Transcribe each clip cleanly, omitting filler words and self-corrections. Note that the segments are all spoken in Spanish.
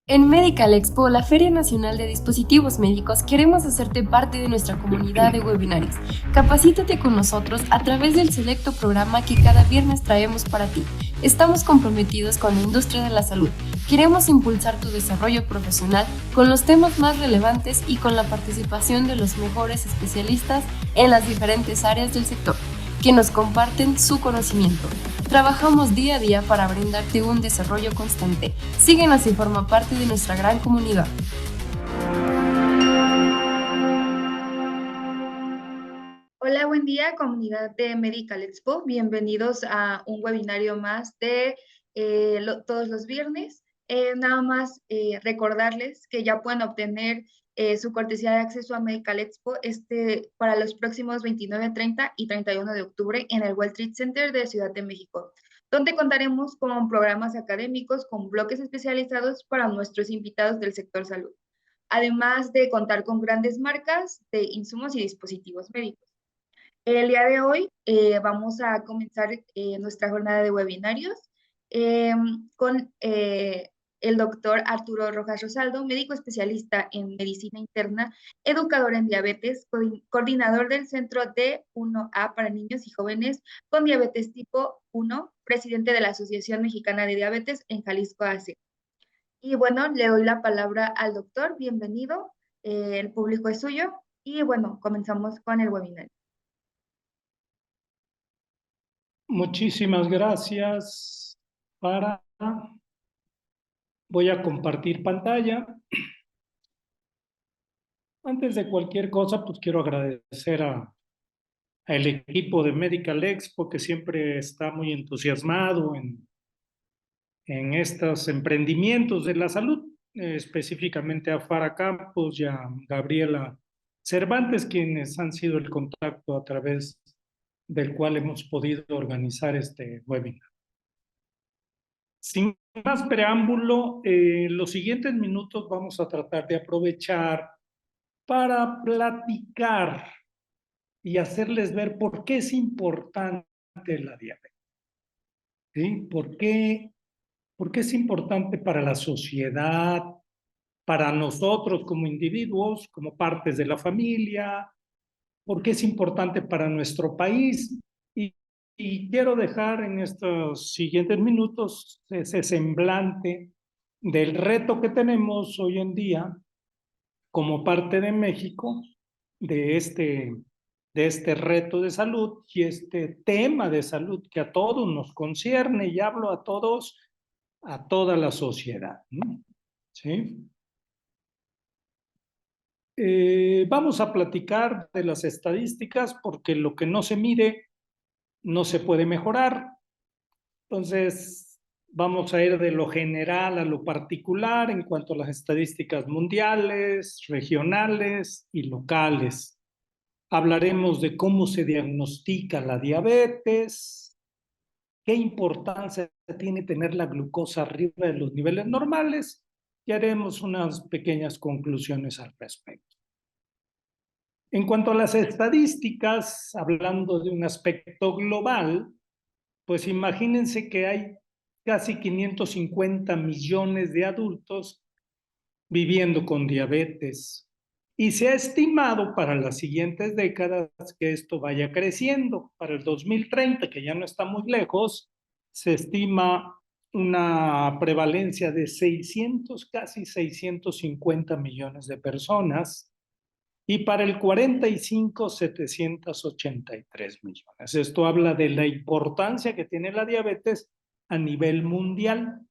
En Medical Expo, la Feria Nacional de Dispositivos Médicos, queremos hacerte parte de nuestra comunidad de webinarios. Capacítate con nosotros a través del selecto programa que cada viernes traemos para ti. Estamos comprometidos con la industria de la salud. Queremos impulsar tu desarrollo profesional con los temas más relevantes y con la participación de los mejores especialistas en las diferentes áreas del sector, que nos comparten su conocimiento. Trabajamos día a día para brindarte un desarrollo constante. Síguenos y forma parte de nuestra gran comunidad. Hola, buen día, comunidad de Medical Expo. Bienvenidos a un webinario más de todos los viernes. Nada más recordarles que ya pueden obtener su cortesía de acceso a Medical Expo para los próximos 29, 30 y 31 de octubre en el World Trade Center de Ciudad de México, donde contaremos con programas académicos con bloques especializados para nuestros invitados del sector salud, además de contar con grandes marcas de insumos y dispositivos médicos. El día de hoy vamos a comenzar nuestra jornada de webinarios eh, con el doctor Arturo Rojas Rosaldo, médico especialista en medicina interna, educador en diabetes, coordinador del Centro D1A para niños y jóvenes con diabetes tipo 1, presidente de la Asociación Mexicana de Diabetes en Jalisco AC. Y bueno, le doy la palabra al doctor, bienvenido, el público es suyo y bueno, comenzamos con el webinar. Muchísimas gracias. Voy a compartir pantalla. Antes de cualquier cosa, pues quiero agradecer al equipo de Medical Expo que siempre está muy entusiasmado en estos emprendimientos de la salud, específicamente a Fara Campos y a Gabriela Cervantes, quienes han sido el contacto a través del cual hemos podido organizar este webinar. Sin más preámbulo, los siguientes minutos vamos a tratar de aprovechar para platicar y hacerles ver por qué es importante la diabetes. ¿Sí? ¿Por qué es importante para la sociedad, para nosotros como individuos, como partes de la familia? ¿Por qué es importante para nuestro país? Y quiero dejar en estos siguientes minutos ese semblante del reto que tenemos hoy en día como parte de México, de este reto de salud y este tema de salud que a todos nos concierne, y hablo a todos, a toda la sociedad, ¿no? ¿Sí? Vamos a platicar de las estadísticas porque lo que no se mide no se puede mejorar. Entonces, vamos a ir de lo general a lo particular en cuanto a las estadísticas mundiales, regionales y locales. Hablaremos de cómo se diagnostica la diabetes, qué importancia tiene tener la glucosa arriba de los niveles normales, y haremos unas pequeñas conclusiones al respecto. En cuanto a las estadísticas, hablando de un aspecto global, pues imagínense que hay casi 550 millones de adultos viviendo con diabetes. Y se ha estimado para las siguientes décadas que esto vaya creciendo. Para el 2030, que ya no está muy lejos, se estima una prevalencia de 600, casi 650 millones de personas. Y para el 45, 783 millones. Esto habla de la importancia que tiene la diabetes a nivel mundial.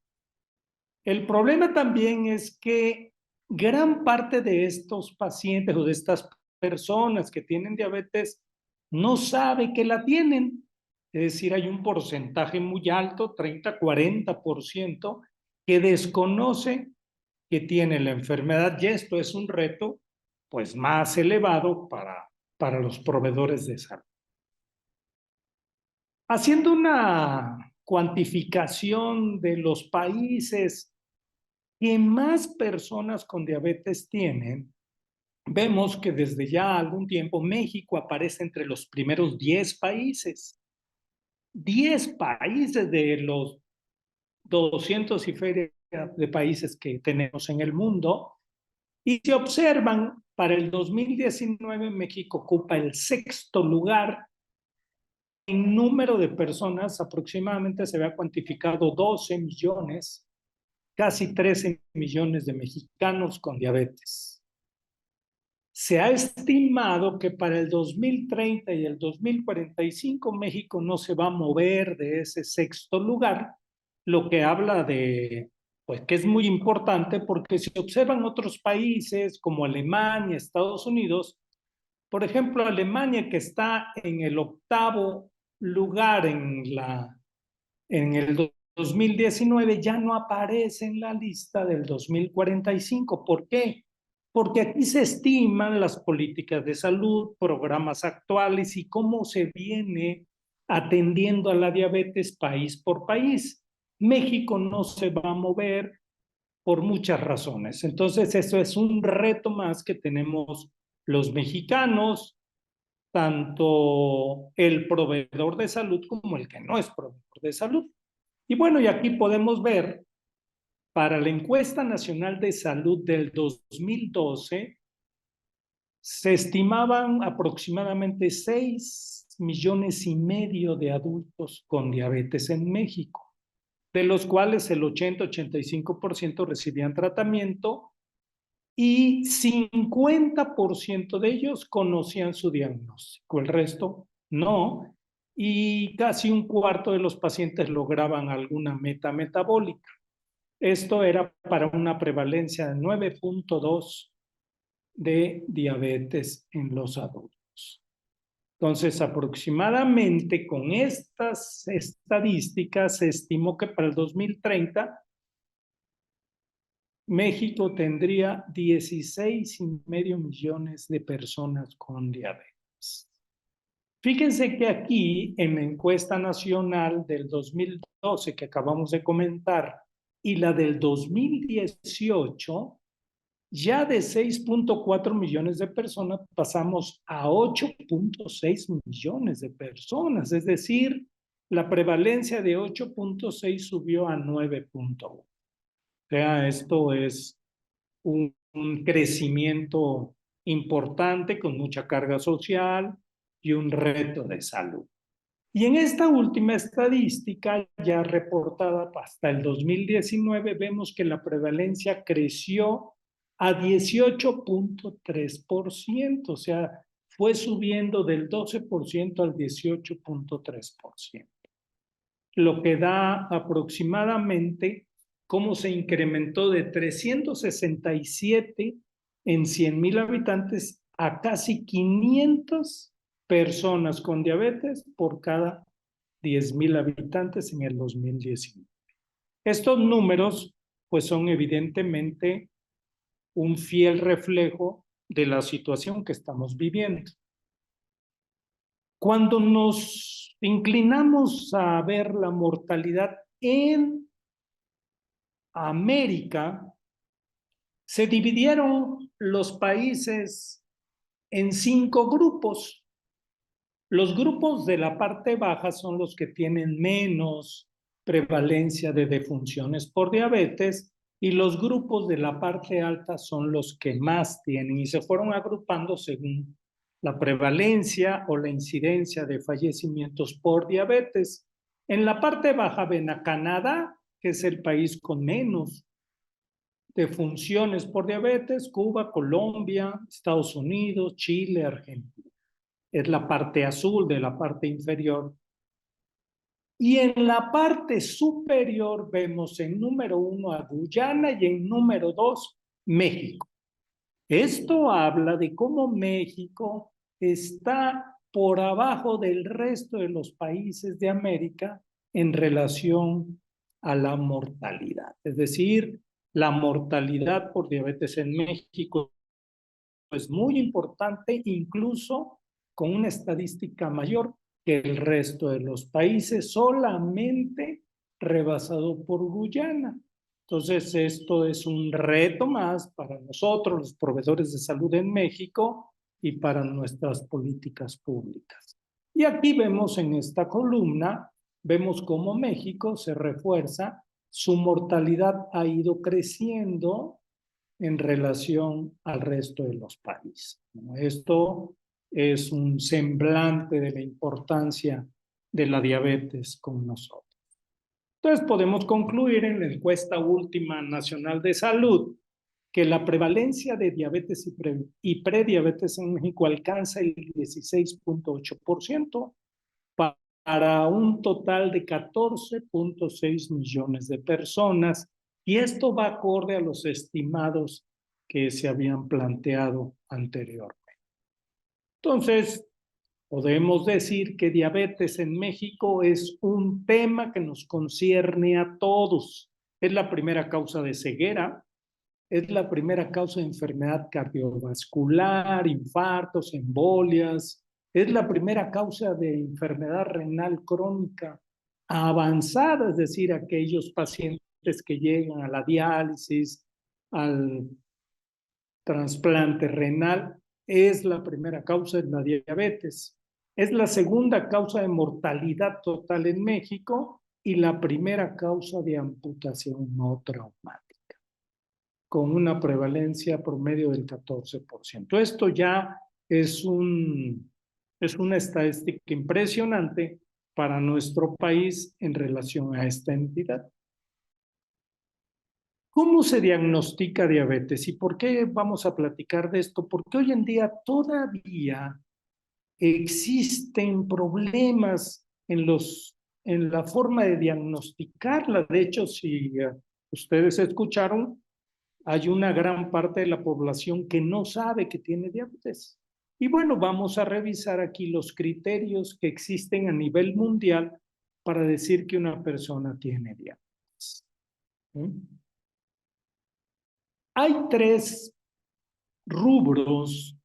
El problema también es que gran parte de estos pacientes o de estas personas que tienen diabetes no sabe que la tienen. Es decir, hay un porcentaje muy alto, 30-40%, que desconoce que tiene la enfermedad, y esto es un reto pues más elevado para los proveedores de salud. Haciendo una cuantificación de los países que más personas con diabetes tienen, vemos que desde ya algún tiempo México aparece entre los primeros 10 países. 10 países de los 200 y feria de países que tenemos en el mundo. Y se observan, para el 2019 México ocupa el 6º lugar en número de personas, aproximadamente se había cuantificado 12 millones, casi 13 millones de mexicanos con diabetes. Se ha estimado que para el 2030 y el 2045 México no se va a mover de ese 6º lugar, lo que habla de, pues, que es muy importante, porque si observan otros países como Alemania, Estados Unidos, por ejemplo, Alemania, que está en el 8º lugar en el 2019, ya no aparece en la lista del 2045. ¿Por qué? Porque aquí se estiman las políticas de salud, programas actuales y cómo se viene atendiendo a la diabetes país por país. México no se va a mover por muchas razones. Entonces, eso es un reto más que tenemos los mexicanos, tanto el proveedor de salud como el que no es proveedor de salud. Y bueno, y aquí podemos ver, para la encuesta nacional de salud del 2012, se estimaban aproximadamente 6,5 millones de adultos con diabetes en México, de los cuales el 80-85% recibían tratamiento y 50% de ellos conocían su diagnóstico, el resto no, y casi un cuarto de los pacientes lograban alguna meta metabólica. Esto era para una prevalencia de 9.2 de diabetes en los adultos. Entonces, aproximadamente con estas estadísticas se estimó que para el 2030 México tendría 16,5 millones de personas con diabetes. Fíjense que aquí, en la encuesta nacional del 2012 que acabamos de comentar y la del 2018, ya de 6.4 millones de personas pasamos a 8.6 millones de personas, es decir, la prevalencia de 8.6 subió a 9.1. O sea, esto es un crecimiento importante con mucha carga social y un reto de salud. Y en esta última estadística, ya reportada hasta el 2019, vemos que la prevalencia creció a 18.3%, o sea, fue subiendo del 12% al 18.3%, lo que da aproximadamente cómo se incrementó de 367 en 100,000 habitantes a casi 500 personas con diabetes por cada 10,000 habitantes en el 2019. Estos números, pues, son evidentemente un fiel reflejo de la situación que estamos viviendo. Cuando nos inclinamos a ver la mortalidad en América, se dividieron los países en 5 grupos. Los grupos de la parte baja son los que tienen menos prevalencia de defunciones por diabetes y los grupos de la parte alta son los que más tienen y se fueron agrupando según la prevalencia o la incidencia de fallecimientos por diabetes. En la parte baja ven a Canadá, que es el país con menos defunciones por diabetes, Cuba, Colombia, Estados Unidos, Chile, Argentina. Es la parte azul de la parte inferior. Y en la parte superior vemos en número 1 a Guyana y en número 2 México. Esto habla de cómo México está por abajo del resto de los países de América en relación a la mortalidad. Es decir, la mortalidad por diabetes en México es muy importante, incluso con una estadística mayor que el resto de los países, solamente rebasado por Guyana. Entonces, esto es un reto más para nosotros, los proveedores de salud en México, y para nuestras políticas públicas. Y aquí vemos en esta columna, vemos cómo México se refuerza su mortalidad ha ido creciendo en relación al resto de los países. Esto es un semblante de la importancia de la diabetes con nosotros. Entonces podemos concluir en la encuesta última nacional de salud que la prevalencia de diabetes y prediabetes en México alcanza el 16.8% para un total de 14.6 millones de personas, y esto va acorde a los estimados que se habían planteado anteriormente. Entonces, podemos decir que diabetes en México es un tema que nos concierne a todos. Es la primera causa de ceguera, es la primera causa de enfermedad cardiovascular, infartos, embolias, es la primera causa de enfermedad renal crónica avanzada, es decir, aquellos pacientes que llegan a la diálisis, al trasplante renal, es la primera causa de la diabetes. Es la segunda causa de mortalidad total en México y la primera causa de amputación no traumática, con una prevalencia promedio del 14%. Esto ya es una estadística impresionante para nuestro país en relación a esta entidad. ¿Cómo se diagnostica diabetes? ¿Y por qué vamos a platicar de esto? Porque hoy en día todavía existen problemas en la forma de diagnosticarla. De hecho, si ustedes escucharon, hay una gran parte de la población que no sabe que tiene diabetes. Y bueno, vamos a revisar aquí los criterios que existen a nivel mundial para decir que una persona tiene diabetes. Hay 3 rubros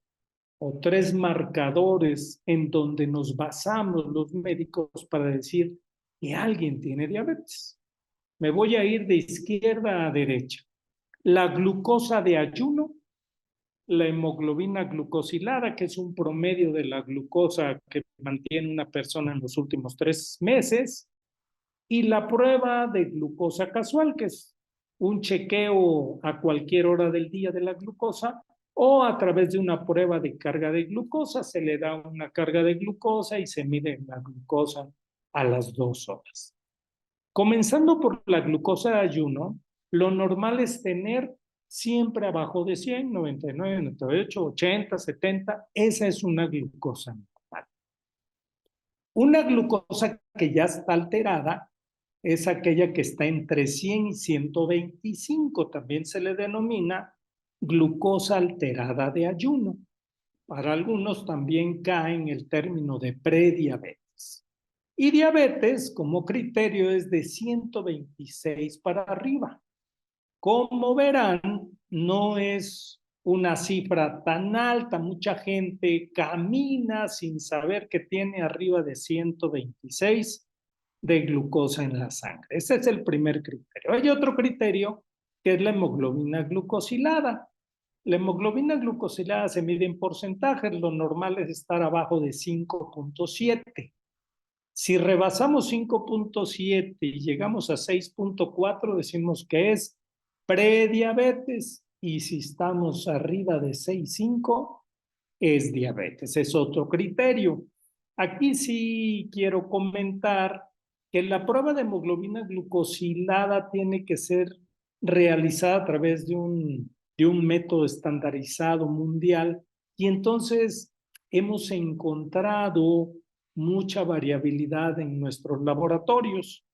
o 3 marcadores en donde nos basamos los médicos para decir que alguien tiene diabetes. Me voy a ir de izquierda a derecha. La glucosa de ayuno, la hemoglobina glucosilada, que es un promedio de la glucosa que mantiene una persona en los últimos 3 meses, y la prueba de glucosa casual, que es un chequeo a cualquier hora del día de la glucosa, o a través de una prueba de carga de glucosa, se le da una carga de glucosa y se mide la glucosa a las 2 horas. Comenzando por la glucosa de ayuno, lo normal es tener siempre abajo de 100, 99, 98, 80, 70. Esa es una glucosa normal. Una glucosa que ya está alterada es aquella que está entre 100 y 125. También se le denomina glucosa alterada de ayuno. Para algunos también cae en el término de prediabetes. Y diabetes como criterio es de 126 para arriba. Como verán, no es una cifra tan alta. Mucha gente camina sin saber que tiene arriba de 126 de glucosa en la sangre. Ese es el primer criterio. Hay otro criterio que es la hemoglobina glucosilada. La hemoglobina glucosilada se mide en porcentajes. Lo normal es estar abajo de 5.7. Si rebasamos 5.7 y llegamos a 6.4, decimos que es prediabetes, y si estamos arriba de 6.5, es diabetes. Es otro criterio. Aquí sí quiero comentar que la prueba de hemoglobina glucosilada tiene que ser realizada a través de un método estandarizado mundial, y entonces hemos encontrado mucha variabilidad en nuestros laboratorios.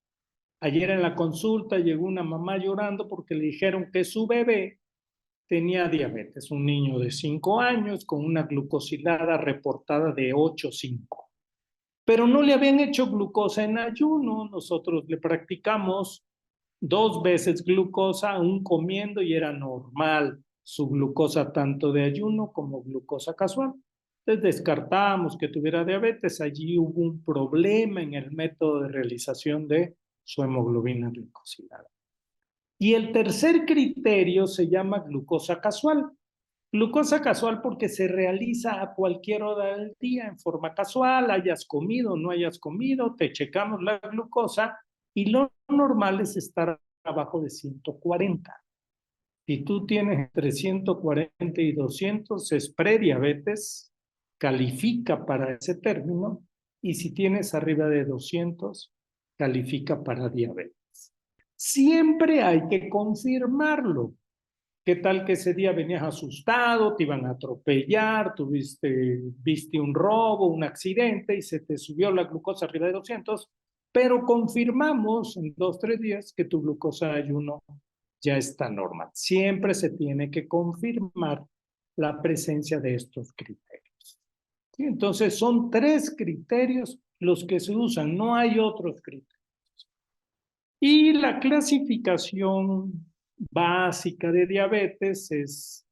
Ayer en la consulta llegó una mamá llorando porque le dijeron que su bebé tenía diabetes, un niño de 5 años con una glucosilada reportada de 8.5. Pero no le habían hecho glucosa en ayuno. Nosotros le practicamos 2 veces glucosa, aún comiendo, y era normal su glucosa tanto de ayuno como glucosa casual. Entonces descartamos que tuviera diabetes. Allí hubo un problema en el método de realización de su hemoglobina glucosilada. Y el tercer criterio se llama glucosa casual. Glucosa casual porque se realiza a cualquier hora del día en forma casual, hayas comido o no hayas comido, te checamos la glucosa, y lo normal es estar abajo de 140. Si tú tienes entre 140 y 200, es prediabetes, califica para ese término, y si tienes arriba de 200, califica para diabetes. Siempre hay que confirmarlo. ¿Qué tal que ese día venías asustado, te iban a atropellar, viste un robo, un accidente y se te subió la glucosa arriba de 200, pero confirmamos en 2, 3 días que tu glucosa de ayuno ya está normal? Siempre se tiene que confirmar la presencia de estos criterios. ¿Sí? Entonces son 3 criterios los que se usan, no hay otros criterios. Y la clasificación básica de diabetes es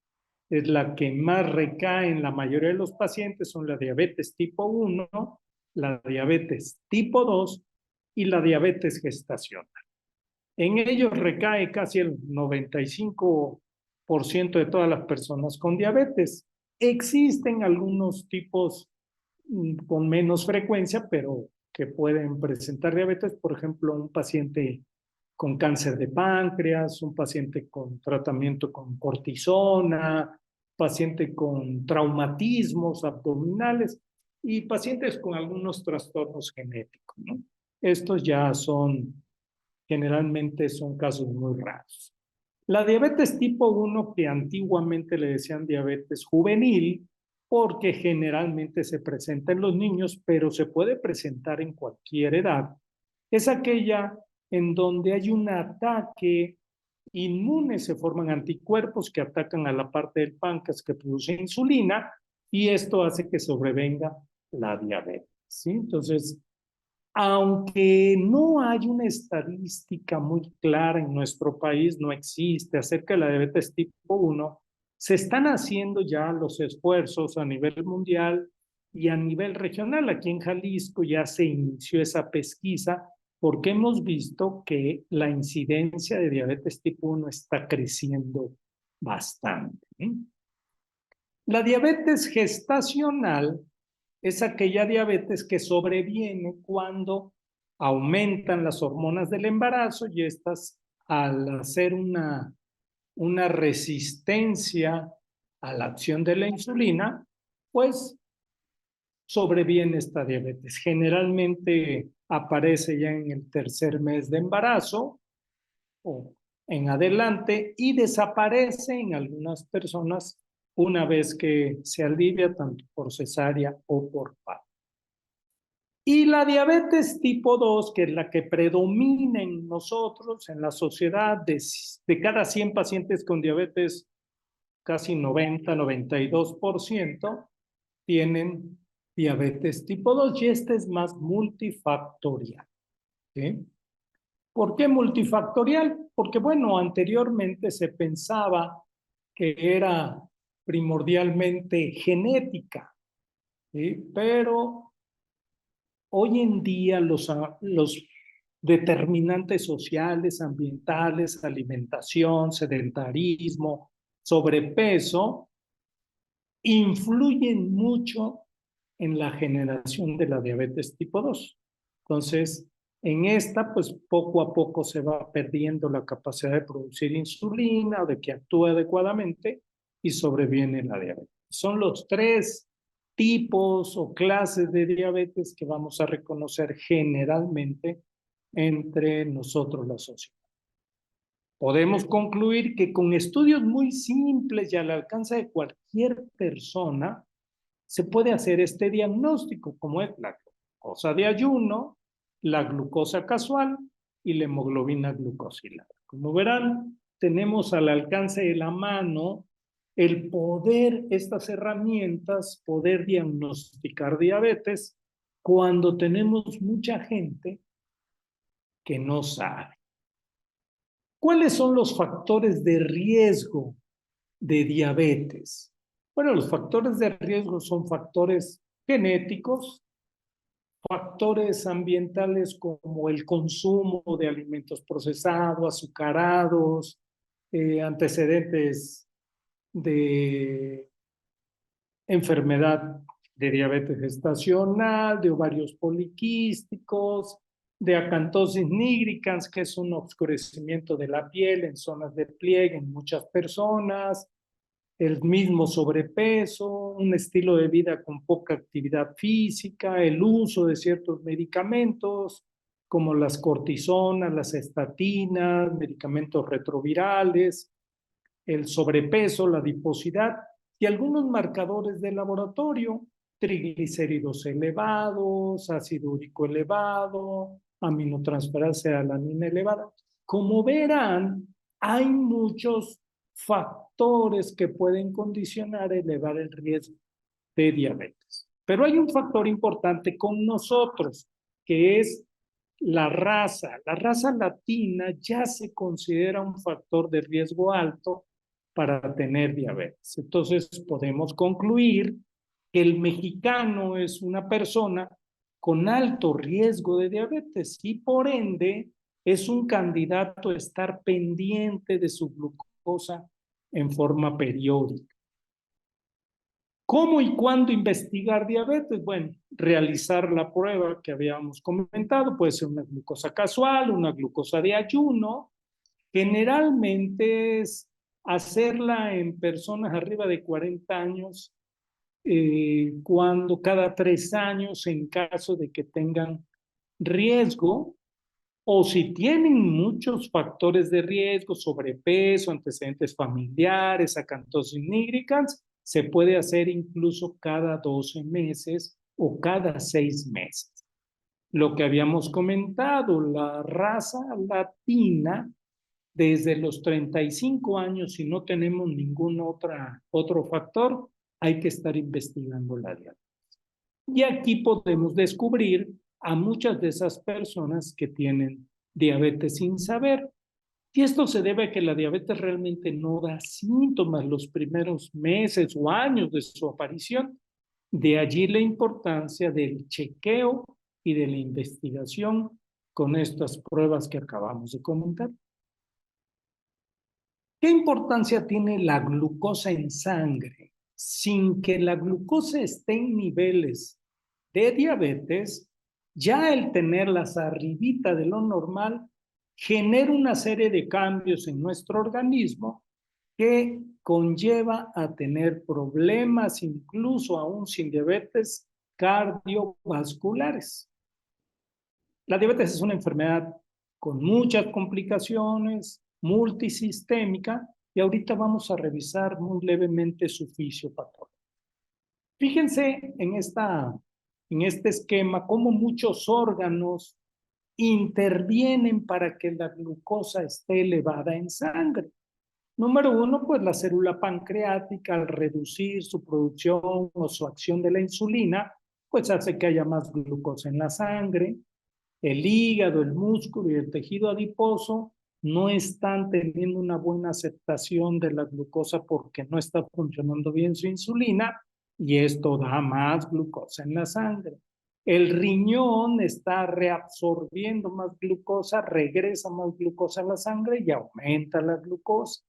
la que más recae en la mayoría de los pacientes, son la diabetes tipo 1, la diabetes tipo 2 y la diabetes gestacional. En ellos recae casi el 95% de todas las personas con diabetes. Existen algunos tipos con menos frecuencia, pero que pueden presentar diabetes, por ejemplo, un paciente con cáncer de páncreas, un paciente con tratamiento con cortisona, paciente con traumatismos abdominales y pacientes con algunos trastornos genéticos, ¿no? Estos ya generalmente son casos muy raros. La diabetes tipo 1, que antiguamente le decían diabetes juvenil, porque generalmente se presenta en los niños, pero se puede presentar en cualquier edad, es aquella en donde hay un ataque inmune, se forman anticuerpos que atacan a la parte del páncreas que produce insulina y esto hace que sobrevenga la diabetes, ¿sí? Entonces, aunque no hay una estadística muy clara en nuestro país, no existe acerca de la diabetes tipo 1, se están haciendo ya los esfuerzos a nivel mundial y a nivel regional. Aquí en Jalisco ya se inició esa pesquisa porque hemos visto que la incidencia de diabetes tipo 1 está creciendo bastante, ¿eh? La diabetes gestacional es aquella diabetes que sobreviene cuando aumentan las hormonas del embarazo y estas, al hacer una resistencia a la acción de la insulina, pues sobreviene esta diabetes. Generalmente aparece ya en el 3er mes de embarazo o en adelante y desaparece en algunas personas una vez que se alivia tanto por cesárea o por parto. Y la diabetes tipo 2, que es la que predomina en nosotros, en la sociedad, de cada 100 pacientes con diabetes, casi 90-92% tienen diabetes tipo 2 y este es más multifactorial, ¿sí? ¿Por qué multifactorial? Porque, bueno, anteriormente se pensaba que era primordialmente genética, ¿sí? Pero hoy en día los determinantes sociales, ambientales, alimentación, sedentarismo, sobrepeso, influyen mucho en la generación de la diabetes tipo 2. Entonces, en esta, pues poco a poco se va perdiendo la capacidad de producir insulina o de que actúe adecuadamente y sobreviene la diabetes. Son los 3 tipos o clases de diabetes que vamos a reconocer generalmente entre nosotros, la sociedad. Podemos concluir que con estudios muy simples y al alcance de cualquier persona, se puede hacer este diagnóstico, como es la glucosa de ayuno, la glucosa casual y la hemoglobina glucosilada. Como verán, tenemos al alcance de la mano el poder, estas herramientas, poder diagnosticar diabetes cuando tenemos mucha gente que no sabe. ¿Cuáles son los factores de riesgo de diabetes? Bueno, los factores de riesgo son factores genéticos, factores ambientales como el consumo de alimentos procesados, azucarados, antecedentes de enfermedad de diabetes gestacional, de ovarios poliquísticos, de acantosis nigricans, que es un oscurecimiento de la piel en zonas de pliegue en muchas personas, el mismo sobrepeso, un estilo de vida con poca actividad física, el uso de ciertos medicamentos como las cortisonas, las estatinas, medicamentos retrovirales, el sobrepeso, la adiposidad y algunos marcadores de laboratorio, triglicéridos elevados, ácido úrico elevado, aminotransferasa alanina elevada. Como verán, hay muchos factores que pueden condicionar elevar el riesgo de diabetes. Pero hay un factor importante con nosotros, que es la raza. La raza latina ya se considera un factor de riesgo alto para tener diabetes. Entonces podemos concluir que el mexicano es una persona con alto riesgo de diabetes y por ende es un candidato a estar pendiente de su glucosa en forma periódica. ¿Cómo y cuándo investigar diabetes? Bueno, realizar la prueba que habíamos comentado, puede ser una glucosa casual, una glucosa de ayuno. Generalmente es hacerla en personas arriba de 40 años, cuando cada 3 años en caso de que tengan riesgo o si tienen muchos factores de riesgo, sobrepeso, antecedentes familiares, acantosis nigricans, se puede hacer incluso cada 12 meses o cada 6 meses. Lo que habíamos comentado, la raza latina, desde los 35 años, si no tenemos ningún otro factor, hay que estar investigando la diabetes. Y aquí podemos descubrir a muchas de esas personas que tienen diabetes sin saber. Y esto se debe a que la diabetes realmente no da síntomas los primeros meses o años de su aparición. De allí la importancia del chequeo y de la investigación con estas pruebas que acabamos de comentar. ¿Qué importancia tiene la glucosa en sangre? Sin que la glucosa esté en niveles de diabetes, ya el tenerlas arribita de lo normal genera una serie de cambios en nuestro organismo que conlleva a tener problemas, incluso aún sin diabetes, cardiovasculares. La diabetes es una enfermedad con muchas complicaciones, multisistémica, y ahorita vamos a revisar muy levemente su fisiopatología. Fíjense en este esquema cómo muchos órganos intervienen para que la glucosa esté elevada en sangre. Número 1, pues la célula pancreática, al reducir su producción o su acción de la insulina, pues hace que haya más glucosa en la sangre. El hígado, el músculo y el tejido adiposo no están teniendo una buena aceptación de la glucosa porque no está funcionando bien su insulina y esto da más glucosa en la sangre. El riñón está reabsorbiendo más glucosa, regresa más glucosa a la sangre y aumenta la glucosa.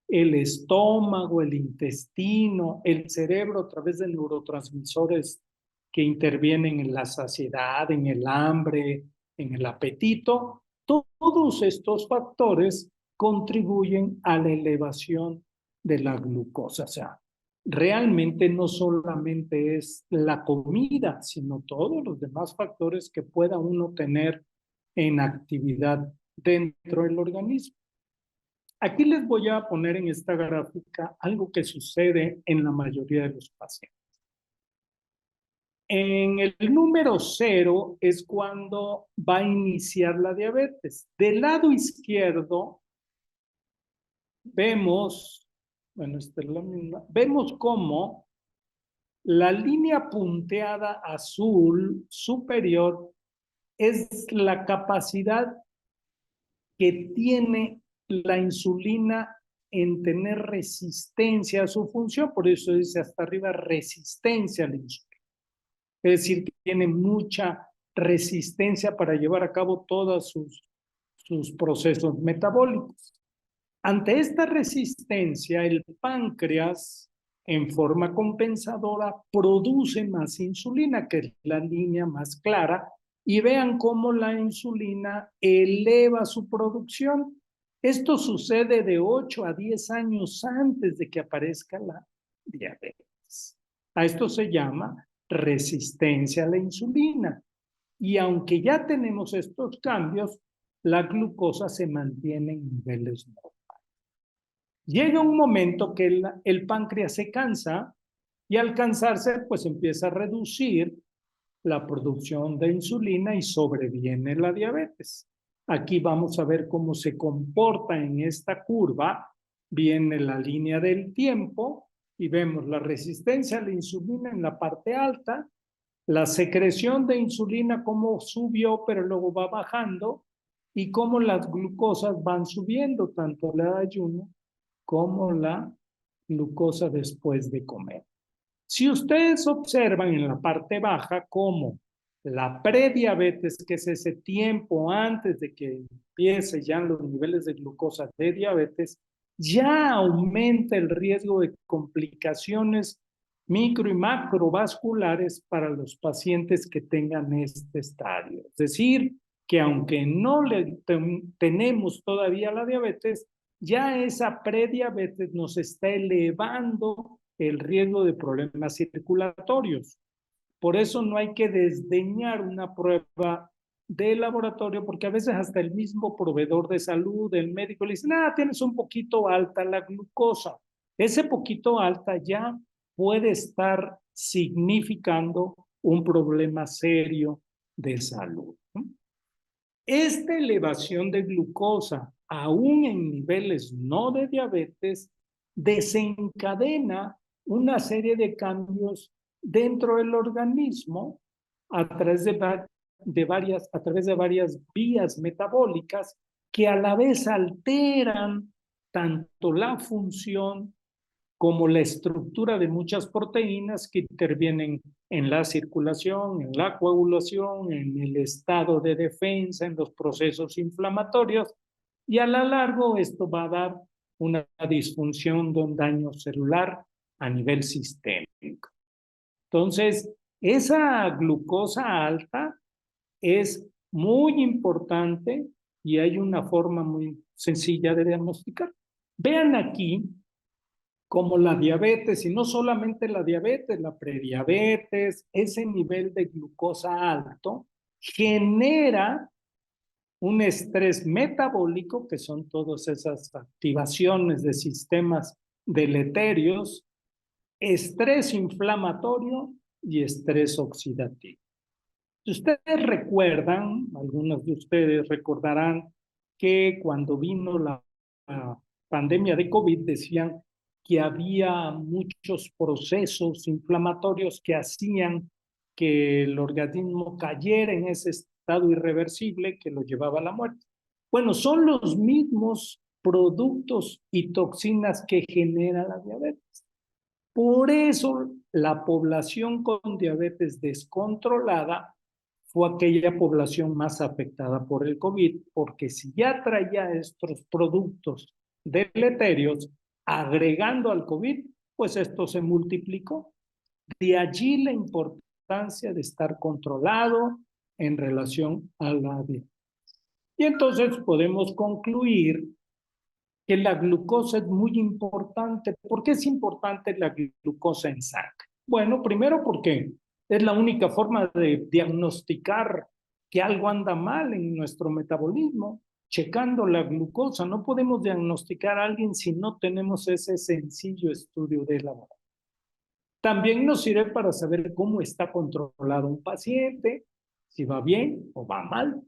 El estómago, el intestino, el cerebro a través de neurotransmisores que intervienen en la saciedad, en el hambre, en el apetito, todos estos factores contribuyen a la elevación de la glucosa. O sea, realmente no solamente es la comida, sino todos los demás factores que pueda uno tener en actividad dentro del organismo. Aquí les voy a poner en esta gráfica algo que sucede en la mayoría de los pacientes. En el número 0 es cuando va a iniciar la diabetes. Del lado izquierdo vemos, bueno, esta es la misma, vemos cómo la línea punteada azul superior es la capacidad que tiene la insulina en tener resistencia a su función, por eso dice hasta arriba resistencia a la insulina. Es decir, que tiene mucha resistencia para llevar a cabo todos sus procesos metabólicos. Ante esta resistencia, el páncreas, en forma compensadora, produce más insulina, que es la línea más clara y vean cómo la insulina eleva su producción. Esto sucede de 8 a 10 años antes de que aparezca la diabetes. A esto se llama resistencia a la insulina. Y aunque ya tenemos estos cambios, la glucosa se mantiene en niveles normales. Llega un momento que el páncreas se cansa y al cansarse, pues empieza a reducir la producción de insulina y sobreviene la diabetes. Aquí vamos a ver cómo se comporta en esta curva. Viene la línea del tiempo y vemos la resistencia a la insulina en la parte alta, la secreción de insulina cómo subió pero luego va bajando y cómo las glucosas van subiendo, tanto la de ayuno como la glucosa después de comer. Si ustedes observan en la parte baja cómo la prediabetes, que es ese tiempo antes de que empiece ya los niveles de glucosa de diabetes, ya aumenta el riesgo de complicaciones micro y macrovasculares para los pacientes que tengan este estadio. Es decir, que aunque no tenemos todavía la diabetes, ya esa prediabetes nos está elevando el riesgo de problemas circulatorios. Por eso no hay que desdeñar una prueba de laboratorio, porque a veces hasta el mismo proveedor de salud, el médico, le dice, tienes un poquito alta la glucosa. Ese poquito alta ya puede estar significando un problema serio de salud. Esta elevación de glucosa, aún en niveles no de diabetes, desencadena una serie de cambios dentro del organismo a través de varias vías metabólicas que a la vez alteran tanto la función como la estructura de muchas proteínas que intervienen en la circulación, en la coagulación, en el estado de defensa, en los procesos inflamatorios, y a la largo esto va a dar una disfunción de un daño celular a nivel sistémico. Entonces, esa glucosa alta es muy importante y hay una forma muy sencilla de diagnosticar. Vean aquí como la diabetes, y no solamente la diabetes, la prediabetes, ese nivel de glucosa alto genera un estrés metabólico, que son todas esas activaciones de sistemas deleterios, estrés inflamatorio y estrés oxidativo. Si ustedes recuerdan, algunos de ustedes recordarán que cuando vino la pandemia de COVID decían que había muchos procesos inflamatorios que hacían que el organismo cayera en ese estado irreversible que lo llevaba a la muerte. Bueno, son los mismos productos y toxinas que genera la diabetes. Por eso la población con diabetes descontrolada fue aquella población más afectada por el COVID, porque si ya traía estos productos deleterios, agregando al COVID, pues esto se multiplicó. De allí la importancia de estar controlado en relación a la diabetes. Y entonces podemos concluir que la glucosa es muy importante. ¿Por qué es importante la glucosa en sangre? Bueno, primero porque es la única forma de diagnosticar que algo anda mal en nuestro metabolismo, checando la glucosa. No podemos diagnosticar a alguien si no tenemos ese sencillo estudio de laboratorio. También nos sirve para saber cómo está controlado un paciente, si va bien o va mal.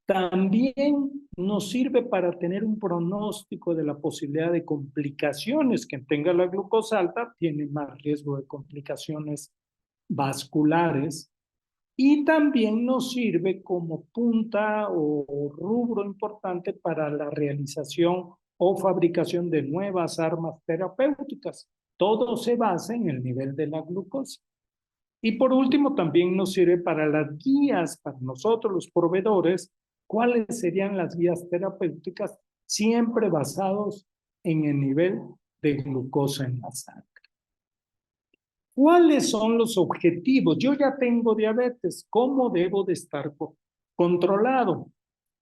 También nos sirve para tener un pronóstico de la posibilidad de complicaciones. Quien tenga la glucosa alta tiene más riesgo de complicaciones vasculares, y también nos sirve como punta o rubro importante para la realización o fabricación de nuevas armas terapéuticas. Todo se basa en el nivel de la glucosa. Y por último, también nos sirve para las guías, para nosotros los proveedores, cuáles serían las guías terapéuticas, siempre basados en el nivel de glucosa en la sangre. ¿Cuáles son los objetivos? Yo ya tengo diabetes, ¿cómo debo de estar controlado?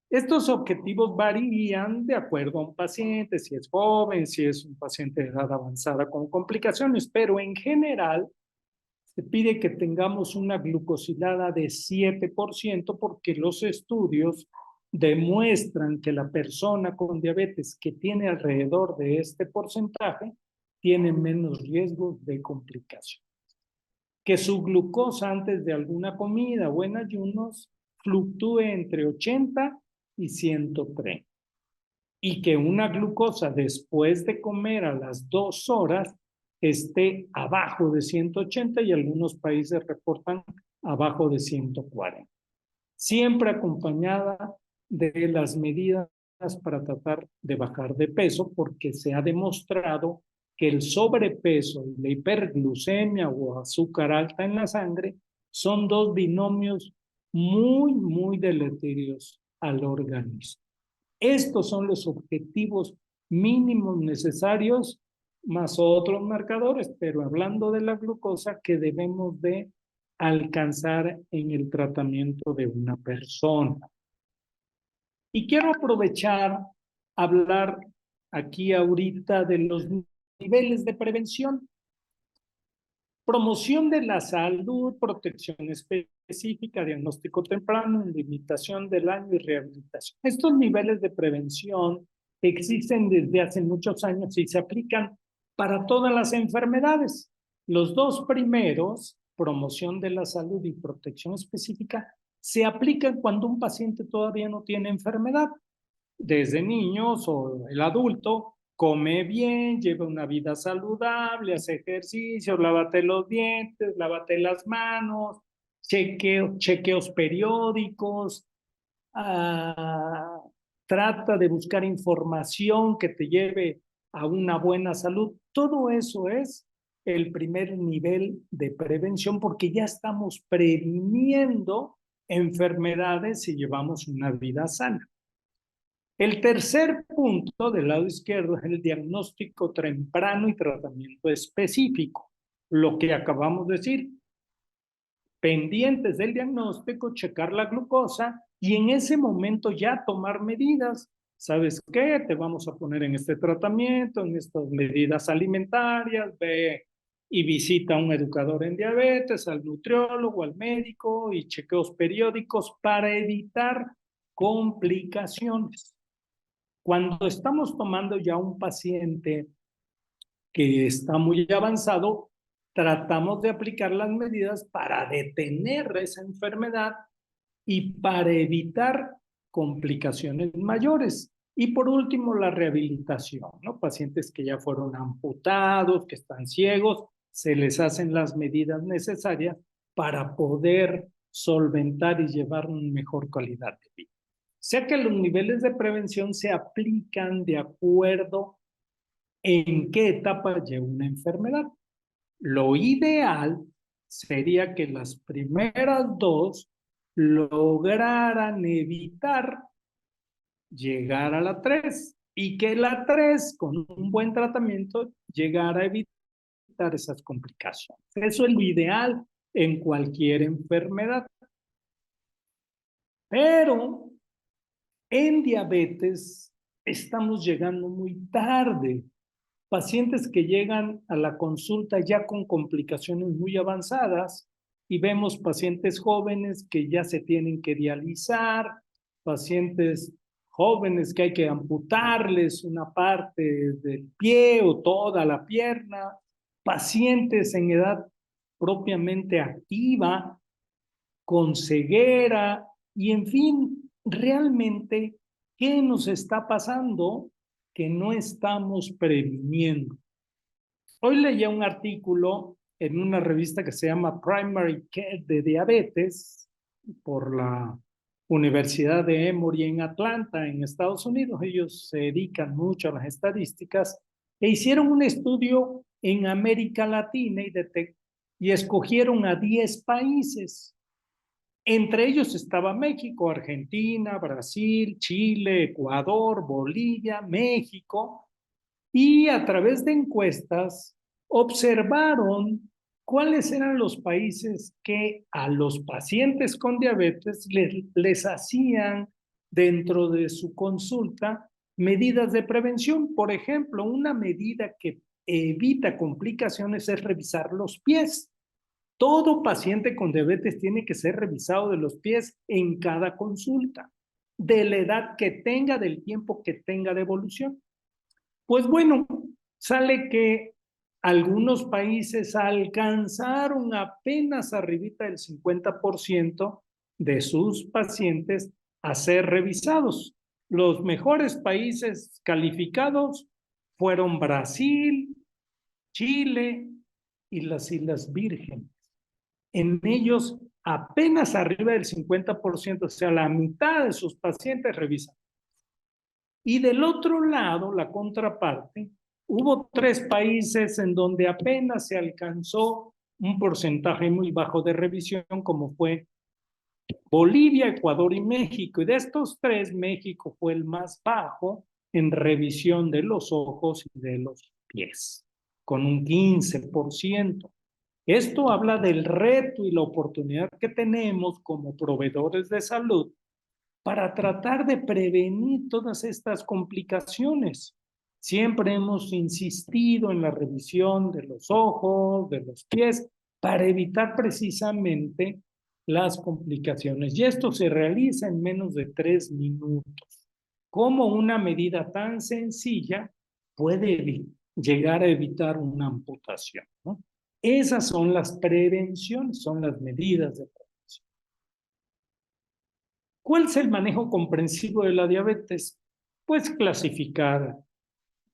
Estos objetivos varían de acuerdo a un paciente, si es joven, si es un paciente de edad avanzada con complicaciones, pero en general se pide que tengamos una glucosilada de 7% porque los estudios demuestran que la persona con diabetes que tiene alrededor de este porcentaje tiene menos riesgo de complicación. Que su glucosa antes de alguna comida o en ayunos fluctúe entre 80 y 130. Y que una glucosa después de comer a las 2 horas esté abajo de 180 y algunos países reportan abajo de 140. Siempre acompañada de las medidas para tratar de bajar de peso porque se ha demostrado que el sobrepeso y la hiperglucemia o azúcar alta en la sangre son dos binomios muy, muy deleterios al organismo. Estos son los objetivos mínimos necesarios, más otros marcadores, pero hablando de la glucosa que debemos de alcanzar en el tratamiento de una persona. Y quiero aprovechar hablar aquí ahorita de los niveles de prevención. Promoción de la salud, protección específica, diagnóstico temprano, limitación del daño y rehabilitación. Estos niveles de prevención existen desde hace muchos años y se aplican para todas las enfermedades. Los dos primeros, promoción de la salud y protección específica, se aplican cuando un paciente todavía no tiene enfermedad. Desde niños o el adulto come bien, lleva una vida saludable, hace ejercicio, lávate los dientes, lávate las manos, chequeos periódicos, trata de buscar información que te lleve a una buena salud. Todo eso es el primer nivel de prevención porque ya estamos previniendo enfermedades si llevamos una vida sana. El tercer punto del lado izquierdo es el diagnóstico temprano y tratamiento específico. Lo que acabamos de decir, pendientes del diagnóstico, checar la glucosa y en ese momento ya tomar medidas. ¿Sabes qué? Te vamos a poner en este tratamiento, en estas medidas alimentarias, ve y visita a un educador en diabetes, al nutriólogo, al médico y chequeos periódicos para evitar complicaciones. Cuando estamos tomando ya un paciente que está muy avanzado, tratamos de aplicar las medidas para detener esa enfermedad y para evitar complicaciones mayores. Y por último, la rehabilitación, ¿no? Pacientes que ya fueron amputados, que están ciegos, se les hacen las medidas necesarias para poder solventar y llevar una mejor calidad de vida. O sea que los niveles de prevención se aplican de acuerdo en qué etapa lleva una enfermedad. Lo ideal sería que las primeras dos lograran evitar llegar a la 3 y que la 3 con un buen tratamiento llegara a evitar esas complicaciones. Eso es lo ideal en cualquier enfermedad. Pero en diabetes estamos llegando muy tarde. Pacientes que llegan a la consulta ya con complicaciones muy avanzadas y vemos pacientes jóvenes que ya se tienen que dializar, pacientes jóvenes que hay que amputarles una parte del pie o toda la pierna, pacientes en edad propiamente activa, con ceguera y en fin, realmente, ¿qué nos está pasando que no estamos previniendo? Hoy leía un artículo en una revista que se llama Primary Care de Diabetes por la Universidad de Emory en Atlanta, en Estados Unidos. Ellos se dedican mucho a las estadísticas e hicieron un estudio en América Latina y escogieron a 10 países. Entre ellos estaba México, Argentina, Brasil, Chile, Ecuador, Bolivia, México, y a través de encuestas observaron ¿Cuáles eran los países que a los pacientes con diabetes les hacían dentro de su consulta medidas de prevención? Por ejemplo, una medida que evita complicaciones es revisar los pies. Todo paciente con diabetes tiene que ser revisado de los pies en cada consulta, de la edad que tenga, del tiempo que tenga de evolución. Pues bueno, sale que algunos países alcanzaron apenas arribita del 50% de sus pacientes a ser revisados. Los mejores países calificados fueron Brasil, Chile y las Islas Vírgenes. En ellos, apenas arriba del 50%, o sea, la mitad de sus pacientes revisan. Y del otro lado, la contraparte, hubo 3 países en donde apenas se alcanzó un porcentaje muy bajo de revisión, como fue Bolivia, Ecuador y México. Y de estos 3, México fue el más bajo en revisión de los ojos y de los pies, con un 15%. Esto habla del reto y la oportunidad que tenemos como proveedores de salud para tratar de prevenir todas estas complicaciones. Siempre hemos insistido en la revisión de los ojos, de los pies, para evitar precisamente las complicaciones. Y esto se realiza en menos de 3 minutos. ¿Cómo una medida tan sencilla puede llegar a evitar una amputación, ¿no? Esas son las prevenciones, son las medidas de prevención. ¿Cuál es el manejo comprensivo de la diabetes? Pues clasificar,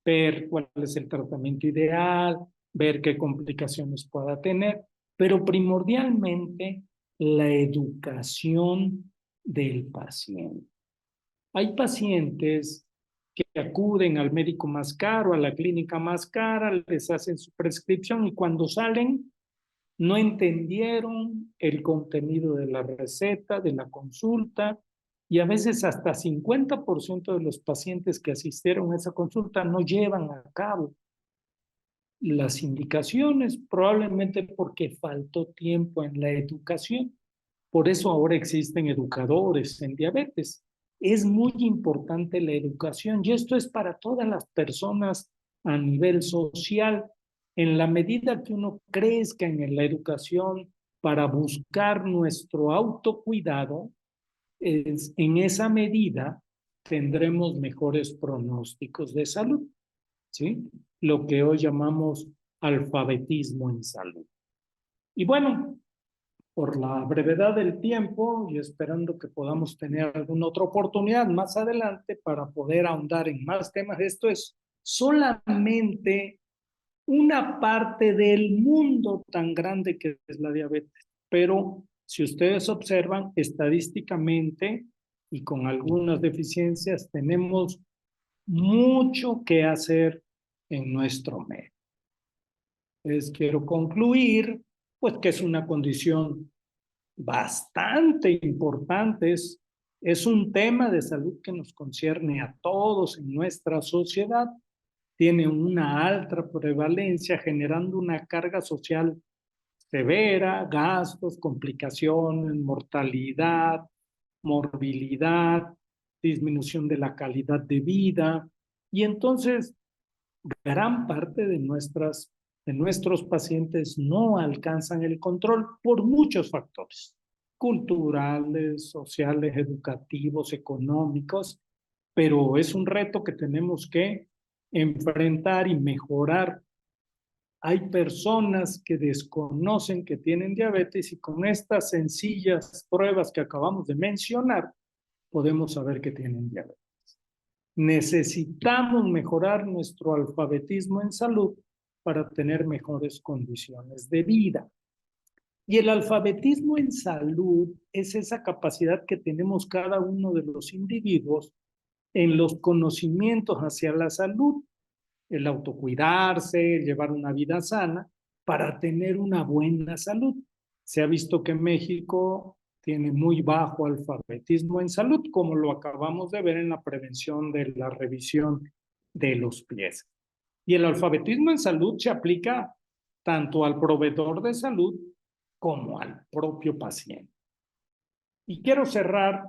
ver cuál es el tratamiento ideal, ver qué complicaciones pueda tener, pero primordialmente la educación del paciente. Hay pacientes que acuden al médico más caro, a la clínica más cara, les hacen su prescripción y cuando salen no entendieron el contenido de la receta, de la consulta, y a veces hasta 50% de los pacientes que asistieron a esa consulta no llevan a cabo las indicaciones, probablemente porque faltó tiempo en la educación. Por eso ahora existen educadores en diabetes. Es muy importante la educación y esto es para todas las personas a nivel social. En la medida que uno crezca en la educación para buscar nuestro autocuidado, en esa medida tendremos mejores pronósticos de salud, ¿sí? Lo que hoy llamamos alfabetismo en salud. Y bueno, por la brevedad del tiempo y esperando que podamos tener alguna otra oportunidad más adelante para poder ahondar en más temas, esto es solamente una parte del mundo tan grande que es la diabetes. Pero si ustedes observan estadísticamente y con algunas deficiencias, tenemos mucho que hacer en nuestro medio. Quiero concluir, pues que es una condición bastante importante, es un tema de salud que nos concierne a todos en nuestra sociedad, tiene una alta prevalencia generando una carga social severa, gastos, complicaciones, mortalidad, morbilidad, disminución de la calidad de vida y entonces gran parte de nuestros pacientes no alcanzan el control por muchos factores, culturales, sociales, educativos, económicos, pero es un reto que tenemos que enfrentar y mejorar. Hay personas que desconocen que tienen diabetes y con estas sencillas pruebas que acabamos de mencionar, podemos saber que tienen diabetes. Necesitamos mejorar nuestro alfabetismo en salud para tener mejores condiciones de vida. Y el alfabetismo en salud es esa capacidad que tenemos cada uno de los individuos en los conocimientos hacia la salud, el autocuidarse, el llevar una vida sana para tener una buena salud. Se ha visto que México tiene muy bajo alfabetismo en salud, como lo acabamos de ver en la prevención de la revisión de los pies. Y el alfabetismo en salud se aplica tanto al proveedor de salud como al propio paciente. Y quiero cerrar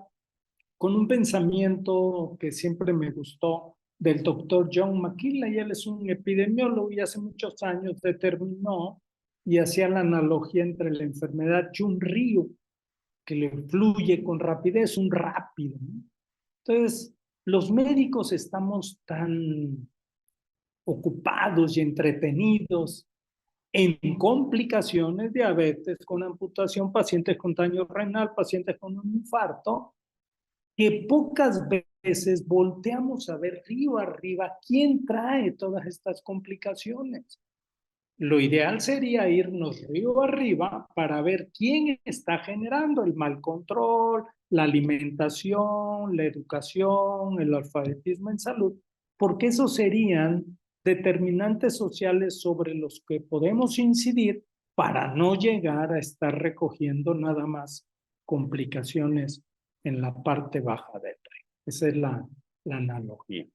con un pensamiento que siempre me gustó del doctor John McKinley. Él es un epidemiólogo y hace muchos años determinó y hacía la analogía entre la enfermedad y un río que le fluye con rapidez, un rápido, ¿no? Entonces, los médicos estamos tan ocupados y entretenidos en complicaciones, diabetes con amputación, pacientes con daño renal, pacientes con un infarto, que pocas veces volteamos a ver río arriba quién trae todas estas complicaciones. Lo ideal sería irnos río arriba para ver quién está generando el mal control, la alimentación, la educación, el alfabetismo en salud, porque esos serían determinantes sociales sobre los que podemos incidir para no llegar a estar recogiendo nada más complicaciones en la parte baja del río. Esa es la analogía.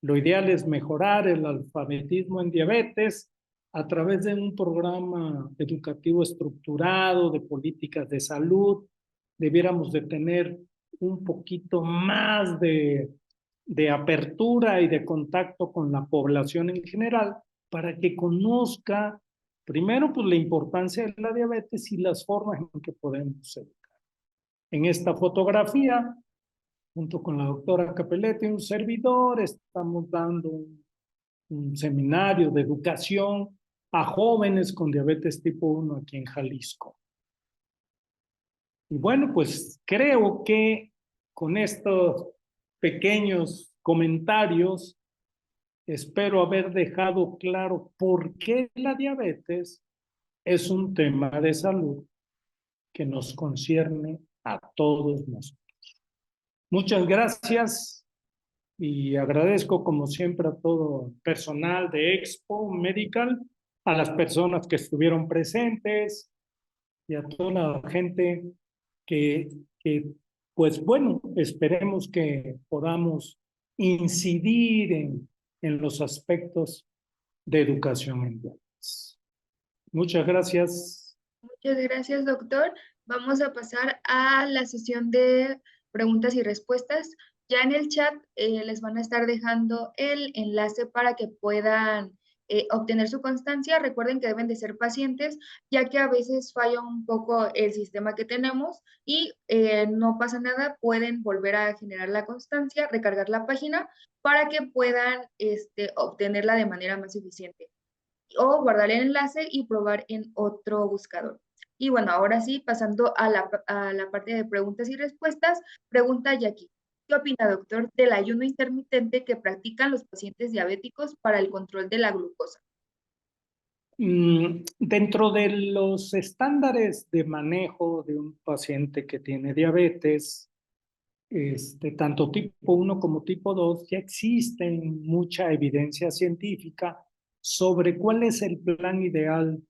Lo ideal es mejorar el alfabetismo en diabetes a través de un programa educativo estructurado de políticas de salud. Debiéramos de tener un poquito más de apertura y de contacto con la población en general para que conozca primero pues, la importancia de la diabetes y las formas en que podemos educar. En esta fotografía, junto con la doctora Capelletti, un servidor, estamos dando un seminario de educación a jóvenes con diabetes tipo 1 aquí en Jalisco. Y bueno, pues creo que con estos pequeños comentarios espero haber dejado claro por qué la diabetes es un tema de salud que nos concierne a todos nosotros. Muchas gracias y agradezco como siempre a todo el personal de Expo Medical, a las personas que estuvieron presentes y a toda la gente que pues bueno, esperemos que podamos incidir en los aspectos de educación en diabetes. Muchas gracias. Muchas gracias, doctor. Vamos a pasar a la sesión de preguntas y respuestas. Ya en el chat les van a estar dejando el enlace para que puedan obtener su constancia. Recuerden que deben de ser pacientes, ya que a veces falla un poco el sistema que tenemos y no pasa nada, pueden volver a generar la constancia, recargar la página para que puedan obtenerla de manera más eficiente o guardar el enlace y probar en otro buscador. Y bueno, ahora sí, pasando a la parte de preguntas y respuestas, pregunta Jackie. ¿Qué opina, doctor, del ayuno intermitente que practican los pacientes diabéticos para el control de la glucosa? Dentro de los estándares de manejo de un paciente que tiene diabetes, tanto tipo 1 como tipo 2, ya existen mucha evidencia científica sobre cuál es el plan ideal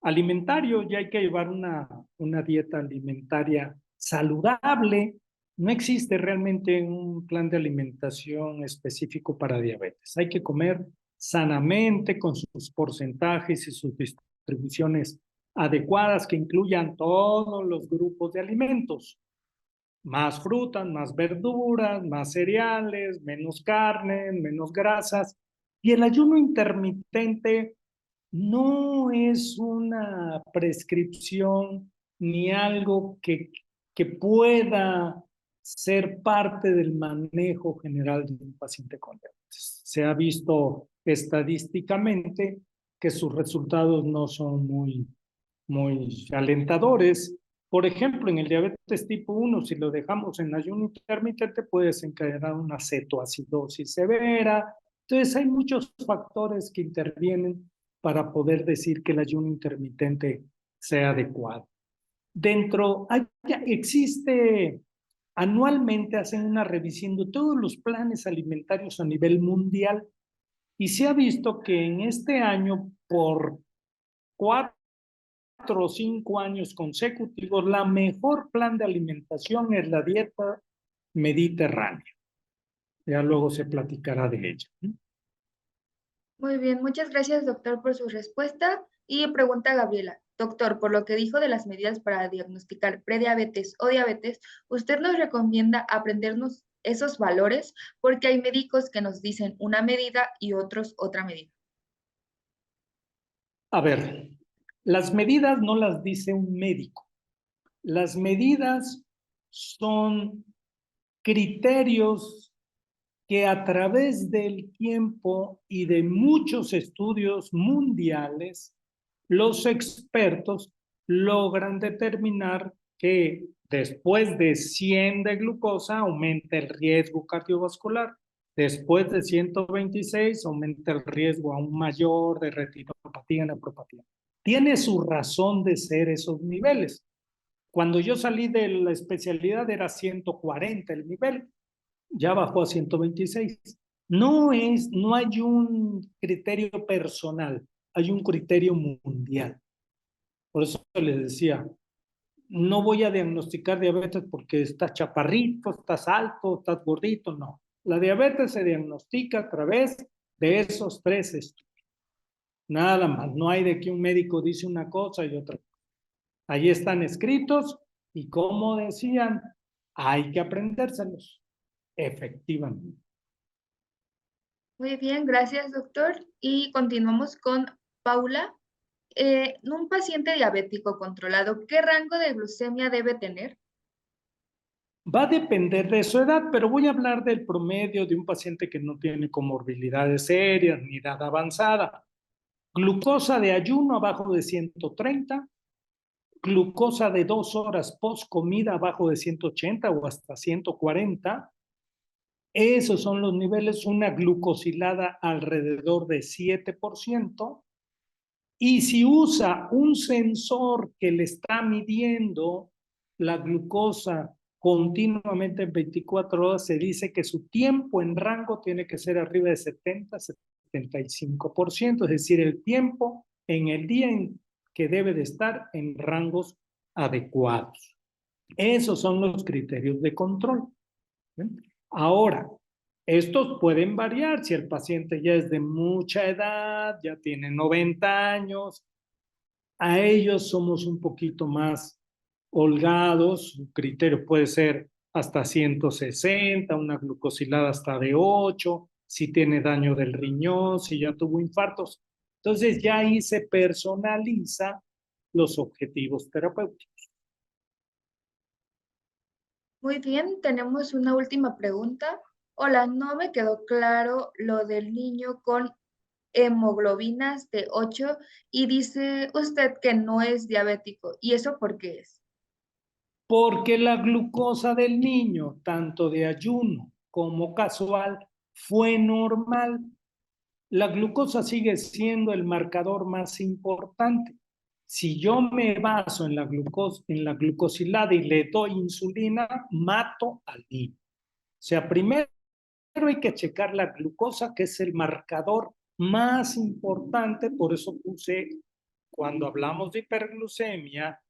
alimentario. Ya hay que llevar una dieta alimentaria saludable. No existe realmente un plan de alimentación específico para diabetes. Hay que comer sanamente con sus porcentajes y sus distribuciones adecuadas que incluyan todos los grupos de alimentos. Más frutas, más verduras, más cereales, menos carne, menos grasas. Y el ayuno intermitente no es una prescripción ni algo que pueda ser parte del manejo general de un paciente con diabetes. Se ha visto estadísticamente que sus resultados no son muy alentadores. Por ejemplo, en el diabetes tipo 1, si lo dejamos en ayuno intermitente, puede desencadenar una cetoacidosis severa. Entonces, hay muchos factores que intervienen para poder decir que el ayuno intermitente sea adecuado. Existe, anualmente hacen una revisión de todos los planes alimentarios a nivel mundial y se ha visto que en este año, por 4 o 5 años consecutivos, la mejor plan de alimentación es la dieta mediterránea. Ya luego se platicará de ella. Muy bien, muchas gracias, doctor, por su respuesta. Y pregunta Gabriela. Doctor, por lo que dijo de las medidas para diagnosticar prediabetes o diabetes, ¿usted nos recomienda aprendernos esos valores? Porque hay médicos que nos dicen una medida y otros otra medida. A ver, las medidas no las dice un médico. Las medidas son criterios que a través del tiempo y de muchos estudios mundiales, los expertos logran determinar que después de 100 de glucosa aumenta el riesgo cardiovascular, después de 126 aumenta el riesgo aún mayor de retinopatía y nefropatía. Tiene su razón de ser esos niveles. Cuando yo salí de la especialidad era 140 el nivel, ya bajó a 126. No hay un criterio personal, hay un criterio mundial. Por eso les decía, no voy a diagnosticar diabetes porque estás chaparrito, estás alto, estás gordito, no. La diabetes se diagnostica a través de esos tres estudios. Nada más, no hay de que un médico dice una cosa y otra. Ahí están escritos y como decían, hay que aprendérselos, efectivamente. Muy bien, gracias, doctor. Y continuamos con Paula. Un paciente diabético controlado, ¿qué rango de glucemia debe tener? Va a depender de su edad, pero voy a hablar del promedio de un paciente que no tiene comorbilidades serias ni edad avanzada. Glucosa de ayuno abajo de 130, glucosa de 2 horas post comida abajo de 180 o hasta 140. Esos son los niveles, una glucosilada alrededor de 7%. Y si usa un sensor que le está midiendo la glucosa continuamente en 24 horas, se dice que su tiempo en rango tiene que ser arriba de 70-75%, es decir, el tiempo en el día en que debe de estar en rangos adecuados. Esos son los criterios de control. Ahora, estos pueden variar si el paciente ya es de mucha edad, ya tiene 90 años, a ellos somos un poquito más holgados, su criterio puede ser hasta 160, una glucosilada hasta de 8, si tiene daño del riñón, si ya tuvo infartos. Entonces ya ahí se personaliza los objetivos terapéuticos. Muy bien, tenemos una última pregunta. Hola, no me quedó claro lo del niño con hemoglobinas de 8 y dice usted que no es diabético. ¿Y eso por qué es? Porque la glucosa del niño, tanto de ayuno como casual, fue normal. La glucosa sigue siendo el marcador más importante. Si yo me baso en la glucosilada y le doy insulina, mato al niño. O sea, primero hay que checar la glucosa, que es el marcador más importante. Por eso puse, cuando hablamos de hiperglucemia,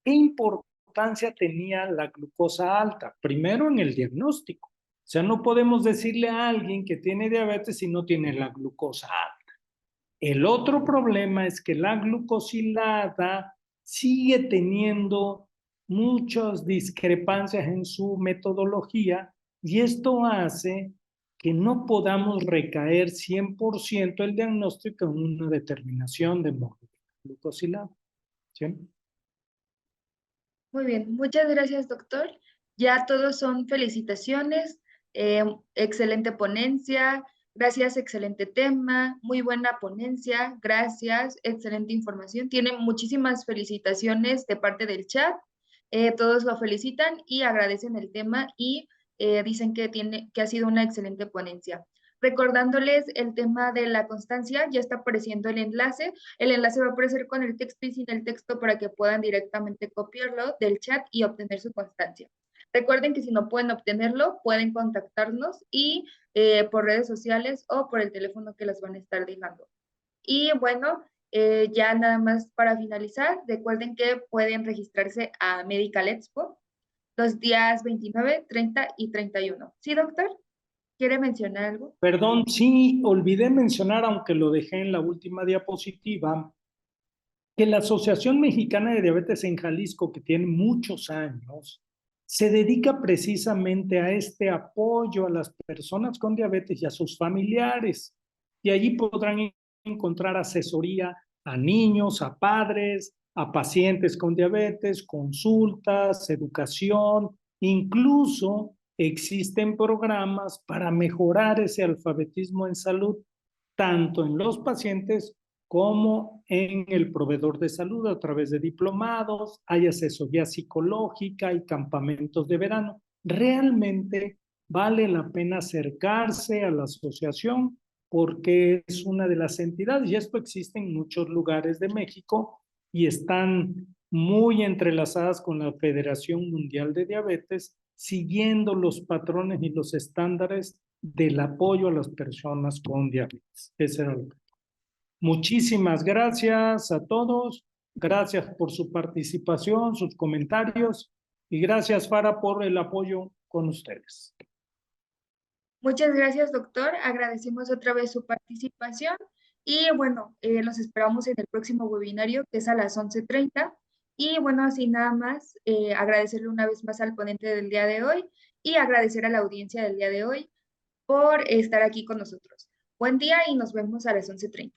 ¿qué importancia tenía la glucosa alta? Primero en el diagnóstico. O sea, no podemos decirle a alguien que tiene diabetes si no tiene la glucosa alta. El otro problema es que la glucosilada sigue teniendo muchas discrepancias en su metodología y esto hace que no podamos recaer 100% el diagnóstico en una determinación de glucosilada. ¿Sí? Muy bien, muchas gracias, doctor. Ya todos son felicitaciones, excelente ponencia, gracias, excelente tema, muy buena ponencia, gracias, excelente información. Tienen muchísimas felicitaciones de parte del chat. Todos lo felicitan y agradecen el tema y dicen que ha sido una excelente ponencia. Recordándoles el tema de la constancia, ya está apareciendo el enlace. El enlace va a aparecer con el texto y sin el texto para que puedan directamente copiarlo del chat y obtener su constancia. Recuerden que si no pueden obtenerlo, pueden contactarnos y por redes sociales o por el teléfono que les van a estar dejando. Y bueno, ya nada más para finalizar, recuerden que pueden registrarse a Medical Expo los días 29, 30 y 31. ¿Sí, doctor? ¿Quiere mencionar algo? Perdón, sí, olvidé mencionar, aunque lo dejé en la última diapositiva, que la Asociación Mexicana de Diabetes en Jalisco, que tiene muchos años, se dedica precisamente a este apoyo a las personas con diabetes y a sus familiares. Y allí podrán encontrar asesoría a niños, a padres, a pacientes con diabetes, consultas, educación, incluso existen programas para mejorar ese alfabetismo en salud, tanto en los pacientes como en el proveedor de salud a través de diplomados, hay asesoría psicológica y campamentos de verano. Realmente vale la pena acercarse a la asociación porque es una de las entidades, y esto existe en muchos lugares de México y están muy entrelazadas con la Federación Mundial de Diabetes, siguiendo los patrones y los estándares del apoyo a las personas con diabetes. Ese era lo que... Muchísimas gracias a todos. Gracias por su participación, sus comentarios y gracias, Farah, por el apoyo con ustedes. Muchas gracias, doctor. Agradecemos otra vez su participación y bueno, los esperamos en el próximo webinario que es a las 11:30. Y bueno, así nada más, agradecerle una vez más al ponente del día de hoy y agradecer a la audiencia del día de hoy por estar aquí con nosotros. Buen día y nos vemos a las 11:30.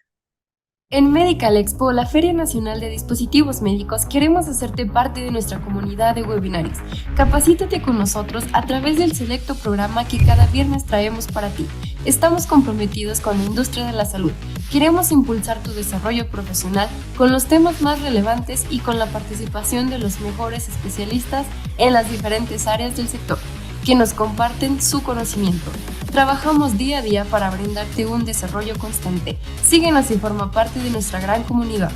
En Medical Expo, la Feria Nacional de Dispositivos Médicos, queremos hacerte parte de nuestra comunidad de webinarios. Capacítate con nosotros a través del selecto programa que cada viernes traemos para ti. Estamos comprometidos con la industria de la salud. Queremos impulsar tu desarrollo profesional con los temas más relevantes y con la participación de los mejores especialistas en las diferentes áreas del sector, que nos comparten su conocimiento. Trabajamos día a día para brindarte un desarrollo constante. Síguenos y forma parte de nuestra gran comunidad.